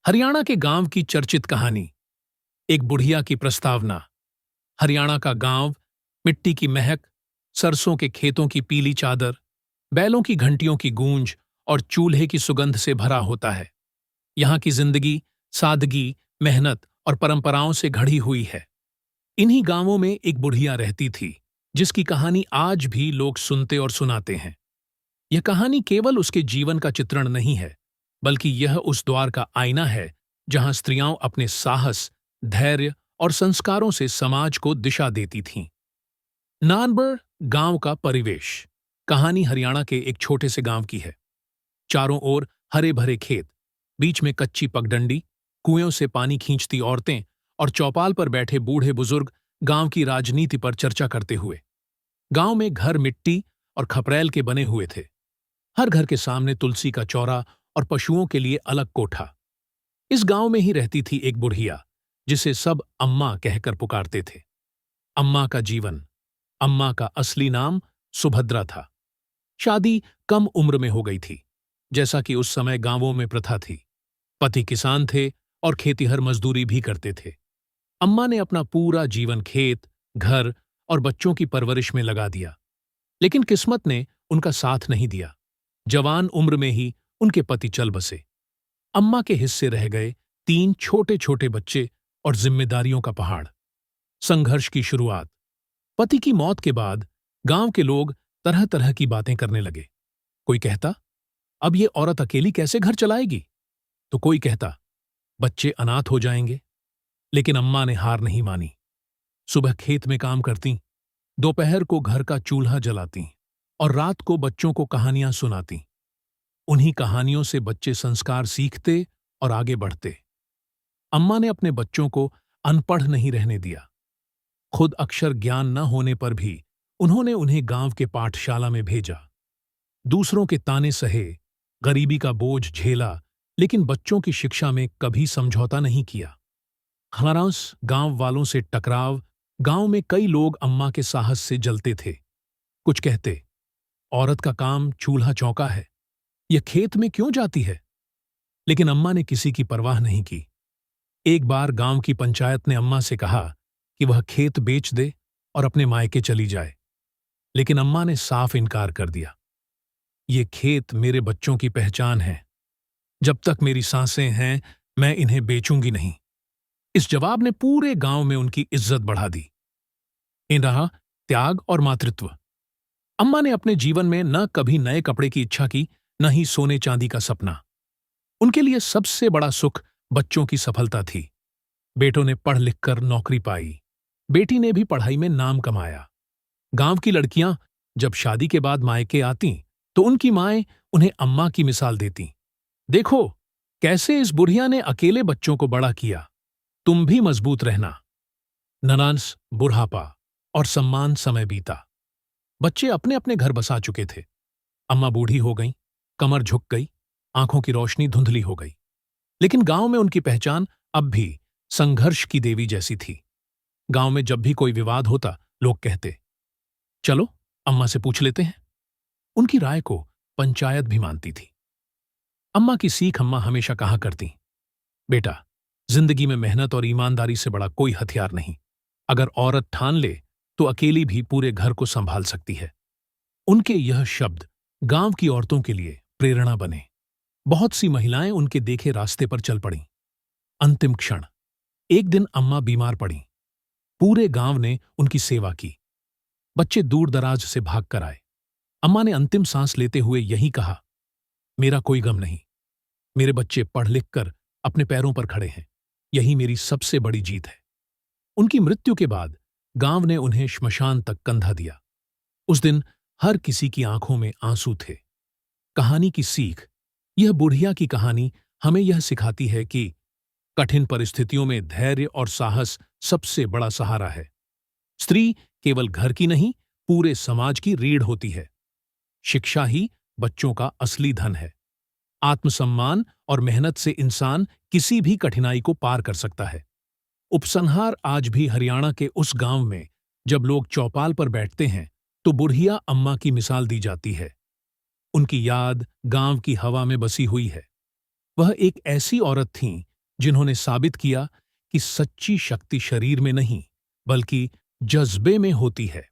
हरियाणा के गांव की चर्चित कहानी। एक बुढ़िया की प्रस्तावना। हरियाणा का गांव मिट्टी की महक, सरसों के खेतों की पीली चादर, बैलों की घंटियों की गूंज और चूल्हे की सुगंध से भरा होता है। यहाँ की जिंदगी सादगी, मेहनत और परंपराओं से घड़ी हुई है। इन्हीं गांवों में एक बुढ़िया रहती थी, जिसकी कहानी आज भी लोग सुनते और सुनाते हैं। यह कहानी केवल उसके जीवन का चित्रण नहीं है, बल्कि यह उस द्वार का आईना है जहां स्त्रियां अपने साहस, धैर्य और संस्कारों से समाज को दिशा देती थीं। नानबड़ गांव का परिवेश। कहानी हरियाणा के एक छोटे से गांव की है। चारों ओर हरे भरे खेत, बीच में कच्ची पगडंडी, कुएं से पानी खींचती औरतें और चौपाल पर बैठे बूढ़े बुजुर्ग गांव की राजनीति पर चर्चा करते हुए। गांव में घर मिट्टी और खपरैल के बने हुए थे। हर घर के सामने तुलसी का चौरा और पशुओं के लिए अलग कोठा। इस गांव में ही रहती थी एक बुढ़िया, जिसे सब अम्मा कहकर पुकारते थे। अम्मा का जीवन। अम्मा का असली नाम सुभद्रा था। शादी कम उम्र में हो गई थी, जैसा कि उस समय गांवों में प्रथा थी। पति किसान थे और खेतीहर मजदूरी भी करते थे। अम्मा ने अपना पूरा जीवन खेत, घर और बच्चों की परवरिश में लगा दिया, लेकिन किस्मत ने उनका साथ नहीं दिया। जवान उम्र में ही उनके पति चल बसे। अम्मा के हिस्से रह गए 3 छोटे छोटे बच्चे और जिम्मेदारियों का पहाड़। संघर्ष की शुरुआत। पति की मौत के बाद गांव के लोग तरह तरह की बातें करने लगे। कोई कहता, अब ये औरत अकेली कैसे घर चलाएगी? तो कोई कहता, बच्चे अनाथ हो जाएंगे। लेकिन अम्मा ने हार नहीं मानी। सुबह खेत में काम करती, दोपहर को घर का चूल्हा जलाती और रात को बच्चों को कहानियां सुनाती। उन्हीं कहानियों से बच्चे संस्कार सीखते और आगे बढ़ते। अम्मा ने अपने बच्चों को अनपढ़ नहीं रहने दिया। खुद अक्षर ज्ञान न होने पर भी उन्होंने उन्हें गांव के पाठशाला में भेजा। दूसरों के ताने सहे, गरीबी का बोझ झेला, लेकिन बच्चों की शिक्षा में कभी समझौता नहीं किया। खलारांस गांव वालों से टकराव। गांव में कई लोग अम्मा के साहस से जलते थे। कुछ कहते, औरत का काम चूल्हा चौका है, यह खेत में क्यों जाती है? लेकिन अम्मा ने किसी की परवाह नहीं की। एक बार गांव की पंचायत ने अम्मा से कहा कि वह खेत बेच दे और अपने मायके चली जाए, लेकिन अम्मा ने साफ इनकार कर दिया। ये खेत मेरे बच्चों की पहचान है। जब तक मेरी सांसें हैं, मैं इन्हें बेचूंगी नहीं। इस जवाब ने पूरे गांव में उनकी इज्जत बढ़ा दी। इन रहा त्याग और मातृत्व। अम्मा ने अपने जीवन में न कभी नए कपड़े की इच्छा की, न ही सोने चांदी का सपना। उनके लिए सबसे बड़ा सुख बच्चों की सफलता थी। बेटों ने पढ़ लिख कर नौकरी पाई, बेटी ने भी पढ़ाई में नाम कमाया। गांव की लड़कियां जब शादी के बाद मायके आतीं, तो उनकी माएं उन्हें अम्मा की मिसाल देतीं। देखो, कैसे इस बुढ़िया ने अकेले बच्चों को बड़ा किया, तुम भी मजबूत रहना। ननांस बुढ़ापा और सम्मान समय बीता। बच्चे अपने अपने घर बसा चुके थे। अम्मा बूढ़ी हो गईं, कमर झुक गई, आंखों की रोशनी धुंधली हो गई। लेकिन गांव में उनकी पहचान अब भी संघर्ष की देवी जैसी थी। गांव में जब भी कोई विवाद होता, लोग कहते, चलो अम्मा से पूछ लेते हैं। उनकी राय को पंचायत भी मानती थी। अम्मा की सीख अम्मा हमेशा कहा करती, बेटा, जिंदगी में मेहनत और ईमानदारी से बड़ा कोई हथियार नहीं। अगर औरत ठान ले तो अकेली भी पूरे घर को संभाल सकती है। उनके यह शब्द गांव की औरतों के लिए प्रेरणा बने। बहुत सी महिलाएं उनके देखे रास्ते पर चल पड़ीं। अंतिम क्षण। एक दिन अम्मा बीमार पड़ीं। पूरे गांव ने उनकी सेवा की। बच्चे दूर दराज से भाग कर आए। अम्मा ने अंतिम सांस लेते हुए यही कहा, मेरा कोई गम नहीं। मेरे बच्चे पढ़ लिख कर अपने पैरों पर खड़े हैं। यही मेरी सबसे बड़ी जीत है। उनकी मृत्यु के बाद गांव ने उन्हें श्मशान तक कंधा दिया। उस दिन हर किसी की आंखों में आंसू थे। कहानी की सीख। यह बुढ़िया की कहानी हमें यह सिखाती है कि कठिन परिस्थितियों में धैर्य और साहस सबसे बड़ा सहारा है। स्त्री केवल घर की नहीं, पूरे समाज की रीढ़ होती है। शिक्षा ही बच्चों का असली धन है। आत्मसम्मान और मेहनत से इंसान किसी भी कठिनाई को पार कर सकता है। उपसंहार। आज भी हरियाणा के उस गांव में जब लोग चौपाल पर बैठते हैं, तो बुढ़िया अम्मा की मिसाल दी जाती है। उनकी याद गांव की हवा में बसी हुई है। वह एक ऐसी औरत थीं जिन्होंने साबित किया कि सच्ची शक्ति शरीर में नहीं, बल्कि जज्बे में होती है।